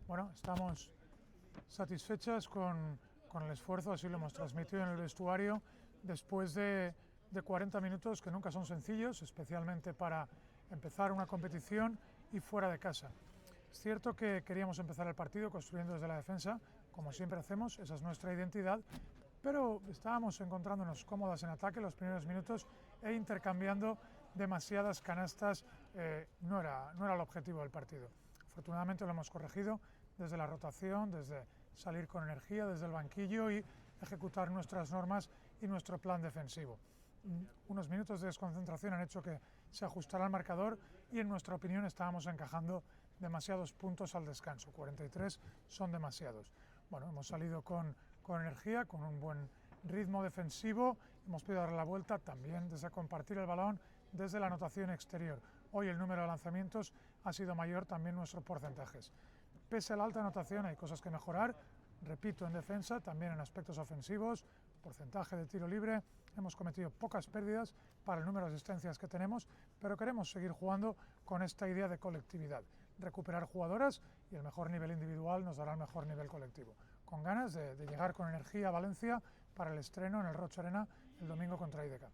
Bueno, estamos satisfechas con el esfuerzo, así lo hemos transmitido en el vestuario, después de 40 minutos que nunca son sencillos, especialmente para empezar una competición y fuera de casa. Es cierto que queríamos empezar el partido construyendo desde la defensa, como siempre hacemos, esa es nuestra identidad, pero estábamos encontrándonos cómodas en ataque los primeros minutos e intercambiando demasiadas canastas, no era el objetivo del partido. Afortunadamente lo hemos corregido desde la rotación, desde salir con energía, desde el banquillo y ejecutar nuestras normas y nuestro plan defensivo. Unos minutos de desconcentración han hecho que se ajustara el marcador y en nuestra opinión estábamos encajando demasiados puntos al descanso, 43 son demasiados. Bueno, hemos salido con energía, con un buen ritmo defensivo, hemos podido dar la vuelta también desde compartir el balón, desde la anotación exterior. Hoy el número de lanzamientos ha sido mayor, también nuestros porcentajes. Pese a la alta anotación hay cosas que mejorar, repito, en defensa, también en aspectos ofensivos, porcentaje de tiro libre, hemos cometido pocas pérdidas para el número de asistencias que tenemos, pero queremos seguir jugando con esta idea de colectividad, recuperar jugadoras y el mejor nivel individual nos dará el mejor nivel colectivo. Con ganas de llegar con energía a Valencia para el estreno en el Roig Arena el domingo contra IDK.